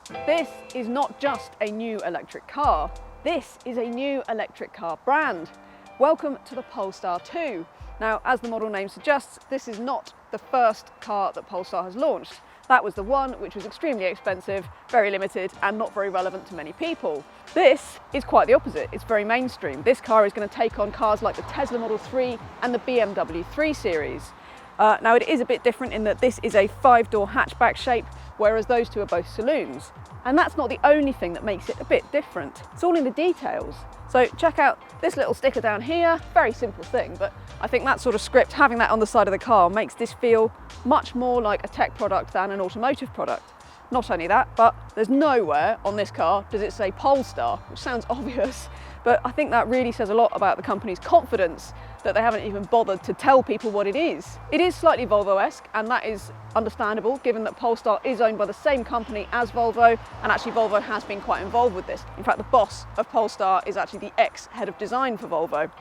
This is not just a new electric car, this is a new electric car brand. Welcome to the Polestar 2. Now, as the model name suggests, this is not the first car that Polestar has launched. That was the one which was extremely expensive, very limited, and not very relevant to many people. This is quite the opposite. It's very mainstream. This car is going to take on cars like the Tesla Model 3 and the BMW 3 Series. Now, it is a bit different in that this is a 5-door hatchback shape, whereas those two are both saloons. And that's not the only thing that makes it a bit different. It's all in the details. So check out this little sticker down here, very simple thing, but I think that sort of script, having that on the side of the car, makes this feel much more like a tech product than an automotive product. Not only that, but there's nowhere on this car does it say Polestar, which sounds obvious, but I think that really says a lot about the company's confidence that they haven't even bothered to tell people what it is. It is slightly Volvo-esque, and that is understandable given that Polestar is owned by the same company as Volvo, and actually Volvo has been quite involved with this. In fact, the boss of Polestar is actually the ex-head of design for Volvo.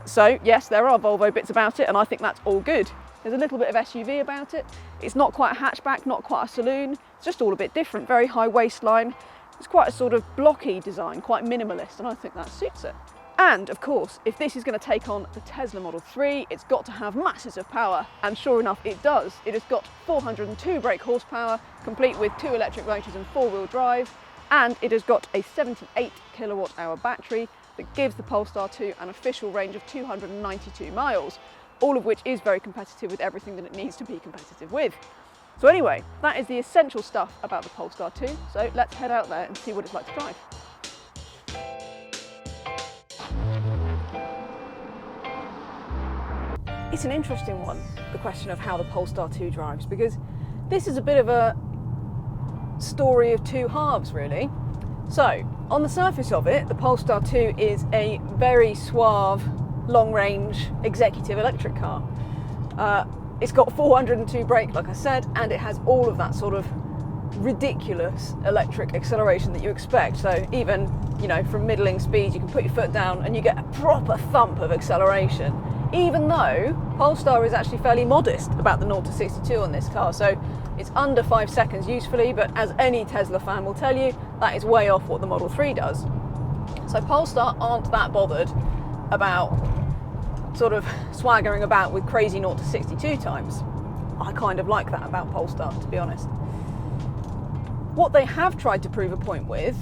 So yes, there are Volvo bits about it, and I think that's all good. There's a little bit of SUV about it. It's not quite a hatchback, not quite a saloon. It's just all a bit different, very high waistline. It's quite a sort of blocky design, quite minimalist, and I think that suits it. And of course, if this is going to take on the Tesla Model 3, it's got to have masses of power, and sure enough it does. It has got 402 brake horsepower, complete with 2 electric motors and 4-wheel drive, and it has got a 78 kilowatt hour battery that gives the Polestar 2 an official range of 292 miles, all of which is very competitive with everything that it needs to be competitive with. So anyway, that is the essential stuff about the Polestar 2, so let's head out there and see what it's like to drive. It's an interesting one, the question of how the Polestar 2 drives, because this is a bit of a story of two halves, really. So, on the surface of it, the Polestar 2 is a very suave, long-range, executive electric car. It's got 402 brake, like I said, and it has all of that sort of ridiculous electric acceleration that you expect. So even, you know, from middling speeds, you can put your foot down and you get a proper thump of acceleration. Even though Polestar is actually fairly modest about the 0 to 62 on this car, so it's under 5 seconds usefully, but as any Tesla fan will tell you, that is way off what the Model 3 does. So Polestar aren't that bothered about sort of swaggering about with crazy 0 to 62 times. I kind of like that about Polestar, to be honest. What they have tried to prove a point with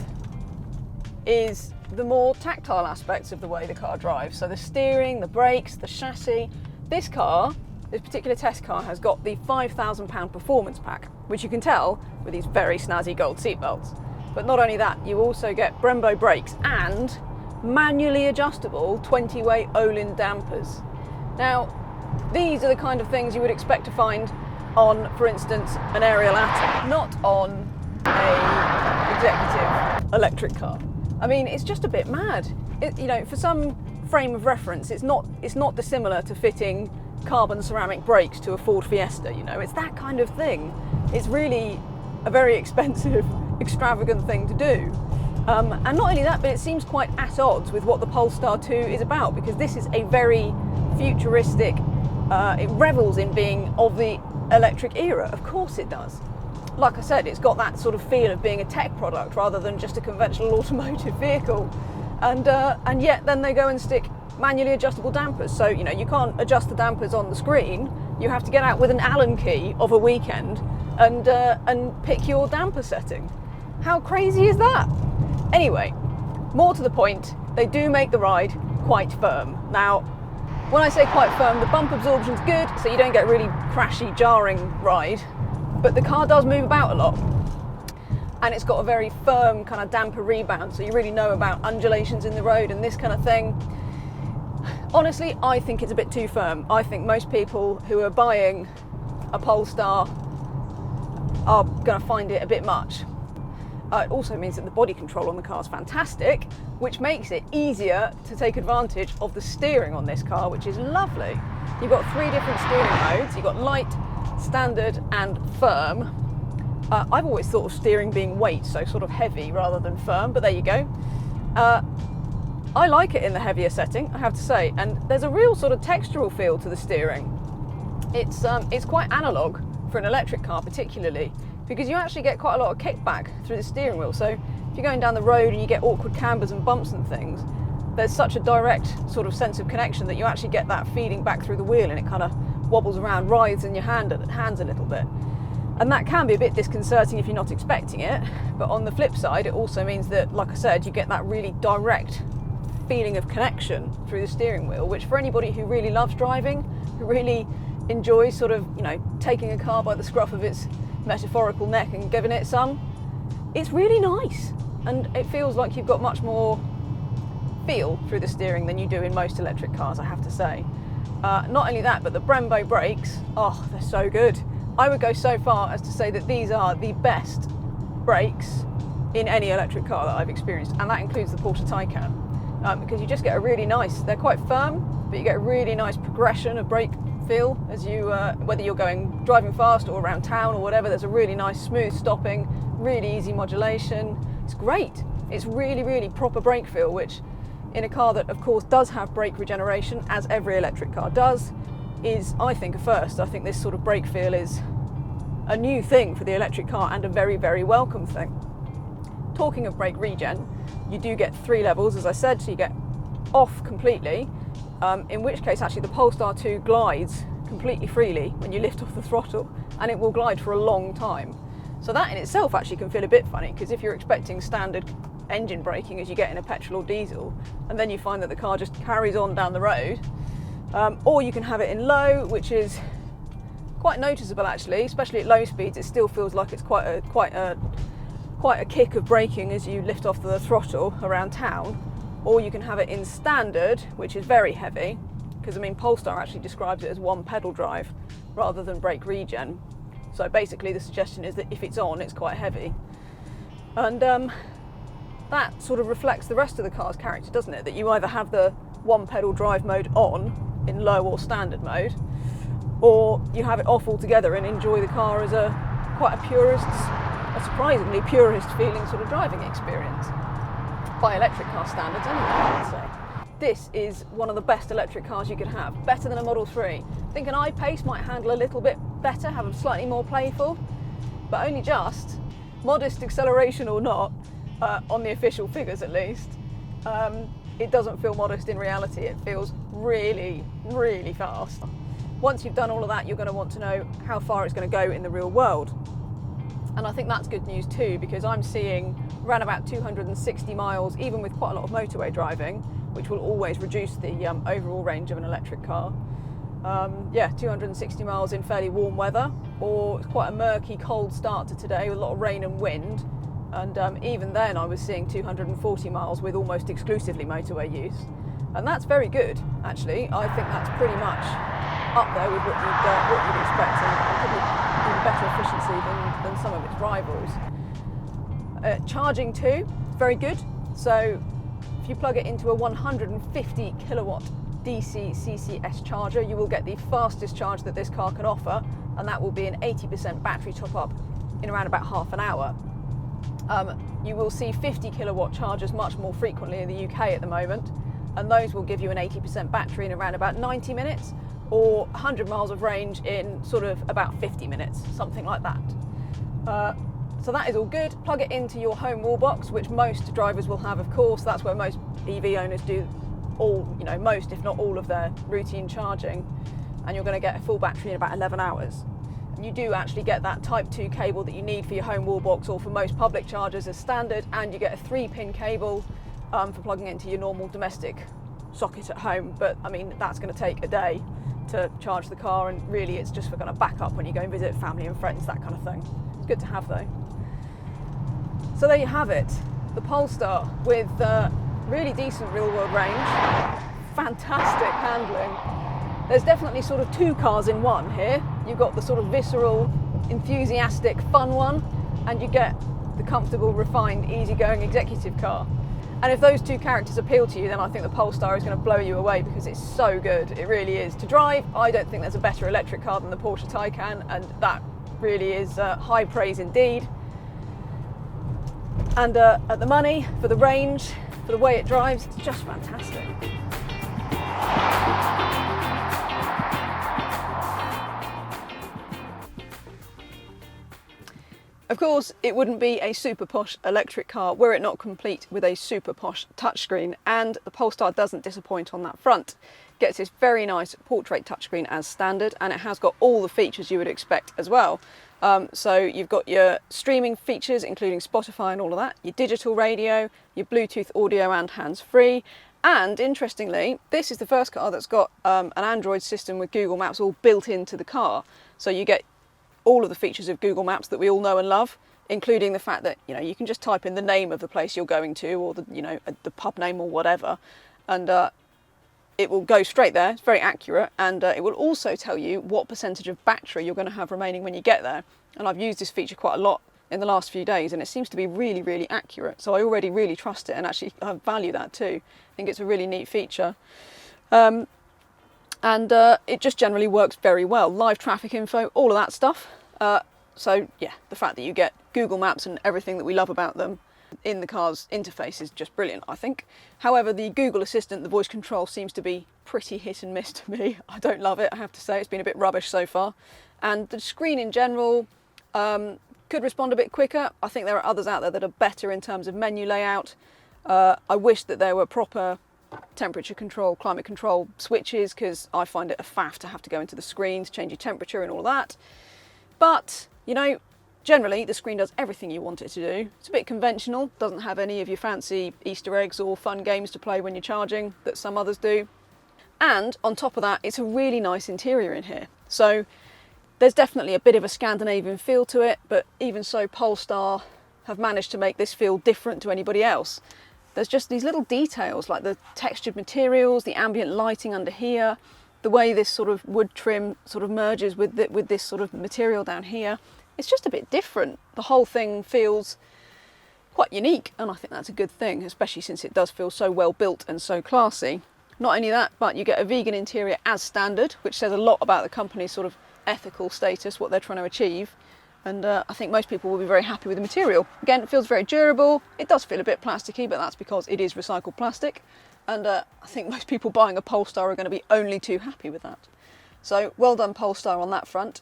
is the more tactile aspects of the way the car drives. So the steering, the brakes, the chassis. This particular test car has got the £5,000 performance pack, which you can tell with these very snazzy gold seatbelts. But not only that, you also get Brembo brakes and manually adjustable 20-way Olin dampers. Now, these are the kind of things you would expect to find on, for instance, an Ariel Atom, not on an executive electric car. I mean, it's just a bit mad. You know, for some frame of reference, it's not dissimilar to fitting carbon ceramic brakes to a Ford Fiesta. You know, it's that kind of thing. It's really a very expensive, extravagant thing to do. And not only that, but it seems quite at odds with what the Polestar 2 is about, because this is a very futuristic, it revels in being of the electric era. Of course it does. Like I said, it's got that sort of feel of being a tech product rather than just a conventional automotive vehicle. And yet then they go and stick manually adjustable dampers. So, you know, you can't adjust the dampers on the screen. You have to get out with an Allen key of a weekend and pick your damper setting. How crazy is that? Anyway, more to the point, they do make the ride quite firm. Now, when I say quite firm, the bump absorption's good, so you don't get really crashy, jarring ride, but the car does move about a lot. And it's got a very firm kind of damper rebound, so you really know about undulations in the road and this kind of thing. Honestly, I think it's a bit too firm. I think most people who are buying a Polestar are going to find it a bit much. It also means that the body control on the car is fantastic, which makes it easier to take advantage of the steering on this car, which is lovely. You've got 3 different steering modes. You've got light, standard and firm. I've always thought of steering being weight, so sort of heavy rather than firm, but there you go. I like it in the heavier setting, I have to say, and there's a real sort of textural feel to the steering. It's quite analog for an electric car particularly. because you actually get quite a lot of kickback through the steering wheel. So if you're going down the road and you get awkward cambers and bumps and things, there's such a direct sort of sense of connection that you actually get that feeding back through the wheel, and it kind of wobbles around, writhes in your hands a little bit. And that can be a bit disconcerting if you're not expecting it. But on the flip side, it also means that, like I said, you get that really direct feeling of connection through the steering wheel, which for anybody who really loves driving, who really enjoys sort of, you know, taking a car by the scruff of its metaphorical neck and giving it some, it's really nice. And it feels like you've got much more feel through the steering than you do in most electric cars, I have to say. Not only that, but the Brembo brakes, oh, they're so good. I would go so far as to say that these are the best brakes in any electric car that I've experienced, and that includes the Porsche Taycan. Because you just get a really nice, they're quite firm, but you get a really nice progression of brake feel as you, whether you're driving fast or around town or whatever, there's a really nice smooth stopping, really easy modulation. It's great. It's really, really proper brake feel, which in a car that of course does have brake regeneration, as every electric car does, is, I think, a first. I think this sort of brake feel is a new thing for the electric car and a very, very welcome thing. Talking of brake regen, you do get 3 levels, as I said, so you get off completely, in which case actually the Polestar 2 glides completely freely when you lift off the throttle, and it will glide for a long time. So that in itself actually can feel a bit funny, because if you're expecting standard engine braking as you get in a petrol or diesel, and then you find that the car just carries on down the road, or you can have it in low, which is quite noticeable actually, especially at low speeds. It still feels like it's quite a kick of braking as you lift off the throttle around town. Or you can have it in standard, which is very heavy, because I mean Polestar actually describes it as one pedal drive rather than brake regen. So basically the suggestion is that if it's on, it's quite heavy. And that sort of reflects the rest of the car's character, doesn't it? That you either have the one pedal drive mode on in low or standard mode, or you have it off altogether and enjoy the car as quite a surprisingly purist feeling sort of driving experience. By electric car standards anyway, I would say. This is one of the best electric cars you could have, better than a Model 3. I think an I-Pace might handle a little bit better, have them slightly more playful, but only just. Modest acceleration or not, on the official figures at least, it doesn't feel modest in reality. It feels really, really fast. Once you've done all of that, you're going to want to know how far it's going to go in the real world. And I think that's good news too, because I'm seeing around about 260 miles, even with quite a lot of motorway driving, which will always reduce the overall range of an electric car. 260 miles in fairly warm weather, or quite a murky, cold start to today with a lot of rain and wind. And even then I was seeing 240 miles with almost exclusively motorway use. And that's very good, actually. I think that's pretty much up there with what you'd expect, and probably even better efficiency than some of its rivals. Charging too, very good. So if you plug it into a 150 kilowatt DC CCS charger, you will get the fastest charge that this car can offer, and that will be an 80% battery top up in around about half an hour. You will see 50 kilowatt chargers much more frequently in the UK at the moment, and those will give you an 80% battery in around about 90 minutes, or 100 miles of range in sort of about 50 minutes, something like that. So that is all good. Plug it into your home wall box, which most drivers will have, of course. That's where most EV owners do most, if not all, of their routine charging, and you're going to get a full battery in about 11 hours. And you do actually get that Type 2 cable that you need for your home wall box or for most public chargers as standard, and you get a 3-pin cable for plugging into your normal domestic socket at home. But I mean, that's going to take a day to charge the car, and really it's just for kind of backup when you go and visit family and friends, that kind of thing. It's good to have though. So there you have it, the Polestar with really decent real world range, fantastic handling. There's definitely sort of 2 cars in one here. You've got the sort of visceral, enthusiastic, fun one, and you get the comfortable, refined, easygoing executive car. And if those 2 characters appeal to you, then I think the Polestar is going to blow you away, because it's so good. It really is. To drive, I don't think there's a better electric car than the Porsche Taycan, and that really is high praise indeed. And at the money, for the range, for the way it drives, it's just fantastic. Of course, it wouldn't be a super posh electric car were it not complete with a super posh touchscreen, and the Polestar doesn't disappoint on that front. It gets this very nice portrait touchscreen as standard, and it has got all the features you would expect as well. So you've got your streaming features, including Spotify and all of that, your digital radio, your Bluetooth audio and hands-free, and interestingly, this is the first car that's got an Android system with Google Maps all built into the car. So you get all of the features of Google Maps that we all know and love, including the fact that you can just type in the name of the place you're going to, or the pub name or whatever, and it will go straight there. It's very accurate, and it will also tell you what percentage of battery you're going to have remaining when you get there. And I've used this feature quite a lot in the last few days, and it seems to be really, really accurate. So I already really trust it, and actually I value that too. I think it's a really neat feature. And it just generally works very well. Live traffic info, all of that stuff. So yeah, the fact that you get Google Maps and everything that we love about them in the car's interface is just brilliant, I think. However, the Google Assistant, the voice control, seems to be pretty hit and miss to me. I don't love it, I have to say. It's been a bit rubbish so far. And the screen in general could respond a bit quicker. I think there are others out there that are better in terms of menu layout. I wish that there were proper temperature control, climate control switches, because I find it a faff to have to go into the screen to change your temperature and all that. But, generally the screen does everything you want it to do. It's a bit conventional, doesn't have any of your fancy Easter eggs or fun games to play when you're charging that some others do. And on top of that, it's a really nice interior in here. So there's definitely a bit of a Scandinavian feel to it, but even so, Polestar have managed to make this feel different to anybody else. There's just these little details like the textured materials, the ambient lighting under here, the way this sort of wood trim sort of merges with this sort of material down here. It's just a bit different. The whole thing feels quite unique, and I think that's a good thing, especially since it does feel so well built and so classy. Not only that, but you get a vegan interior as standard, which says a lot about the company's sort of ethical status, what they're trying to achieve. And I think most people will be very happy with the material. Again, it feels very durable. It does feel a bit plasticky, but that's because it is recycled plastic. And I think most people buying a Polestar are going to be only too happy with that. So well done, Polestar, on that front.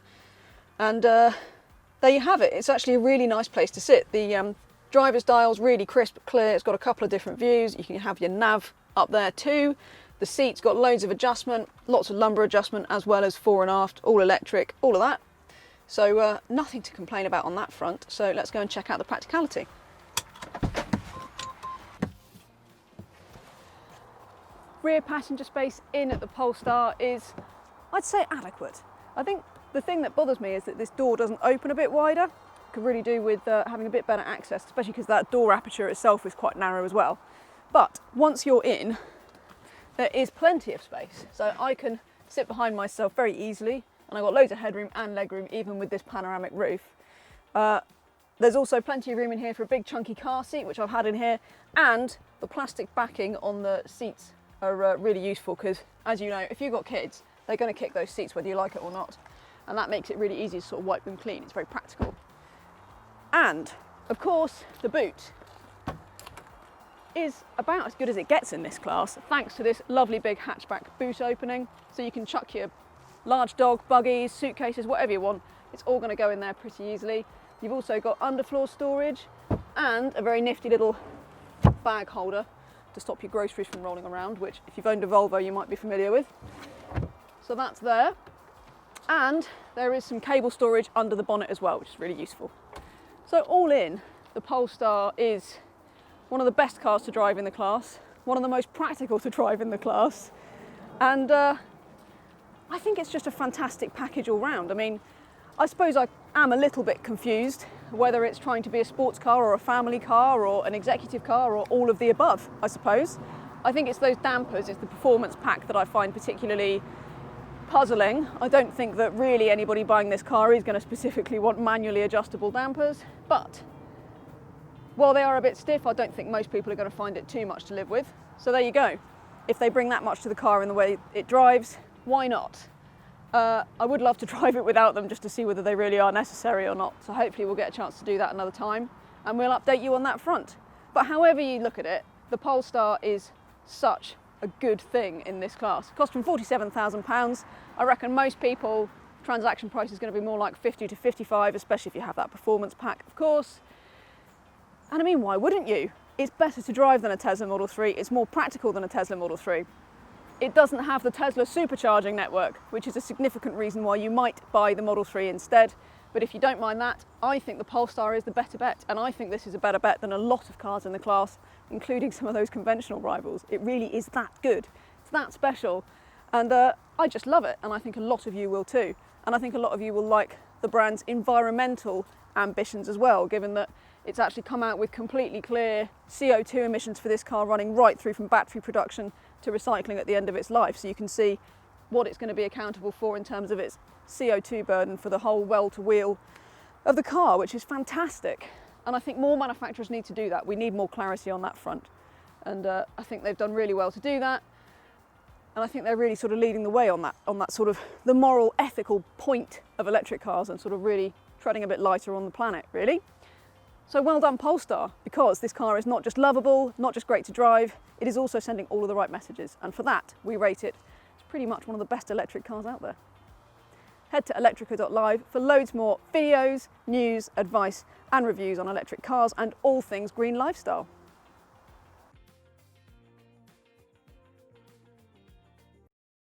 And there you have it. It's actually a really nice place to sit. The driver's dial's really crisp, clear. It's got a couple of different views. You can have your nav up there too. The seat's got loads of adjustment, lots of lumbar adjustment, as well as fore and aft, all electric, all of that. So nothing to complain about on that front. So let's go and check out the Practicality. Rear passenger space in at the Polestar is, I'd say, adequate. I think the thing that bothers me is that this door doesn't open a bit wider. Could really do with having a bit better access, especially because that door aperture itself is quite narrow as well. But once you're in, there is plenty of space. So I can sit behind myself very easily, and I've got loads of headroom and legroom even with this panoramic roof. There's also plenty of room in here for a big chunky car seat, which I've had in here, and the plastic backing on the seats are really useful because, as you know, if you've got kids, they're going to kick those seats whether you like it or not, and that makes it really easy to sort of wipe them clean. It's very practical. And of course the boot is about as good as it gets in this class, thanks to this lovely big hatchback boot opening. So you can chuck your large dog, buggies, suitcases, whatever you want. It's all going to go in there pretty easily. You've also got underfloor storage and a very nifty little bag holder to stop your groceries from rolling around, which if you've owned a Volvo you might be familiar with. So that's there. And there is some cable storage under the bonnet as well, which is really useful. So all in, the Polestar is one of the best cars to drive in the class, one of the most practical to drive in the class, and I think it's just a fantastic package all round. I mean, I suppose I am a little bit confused whether it's trying to be a sports car or a family car or an executive car or all of the above, I suppose. I think it's those dampers, it's the performance pack that I find particularly puzzling. I don't think that really anybody buying this car is going to specifically want manually adjustable dampers, but while they are a bit stiff, I don't think most people are going to find it too much to live with. So there you go. If they bring that much to the car in the way it drives, why not? I would love to drive it without them just to see whether they really are necessary or not. So hopefully we'll get a chance to do that another time and we'll update you on that front. But however you look at it, the Polestar is such a good thing in this class. It cost them £47,000. I reckon most people transaction price is going to be more like 50 to 55, especially if you have that performance pack, of course. And I mean, why wouldn't you? It's better to drive than a Tesla Model 3. It's more practical than a Tesla Model 3. It doesn't have the Tesla supercharging network, which is a significant reason why you might buy the Model 3 instead. But if you don't mind that, I think the Polestar is the better bet. And I think this is a better bet than a lot of cars in the class, including some of those conventional rivals. It really is that good. It's that special. And I just love it. And I think a lot of you will too. And I think a lot of you will like the brand's environmental ambitions as well, given that it's actually come out with completely clear CO2 emissions for this car running right through from battery production to recycling at the end of its life. So you can see what it's going to be accountable for in terms of its CO2 burden for the whole well-to-wheel of the car, which is fantastic. And I think more manufacturers need to do that. We need more clarity on that front. And I think they've done really well to do that. And I think they're really sort of leading the way on that sort of the moral, ethical point of electric cars and sort of really treading a bit lighter on the planet, really. So well done, Polestar, because this car is not just lovable, not just great to drive, it is also sending all of the right messages. And for that, we rate it as pretty much one of the best electric cars out there. Head to Electrica.Live for loads more videos, news, advice, and reviews on electric cars and all things green lifestyle.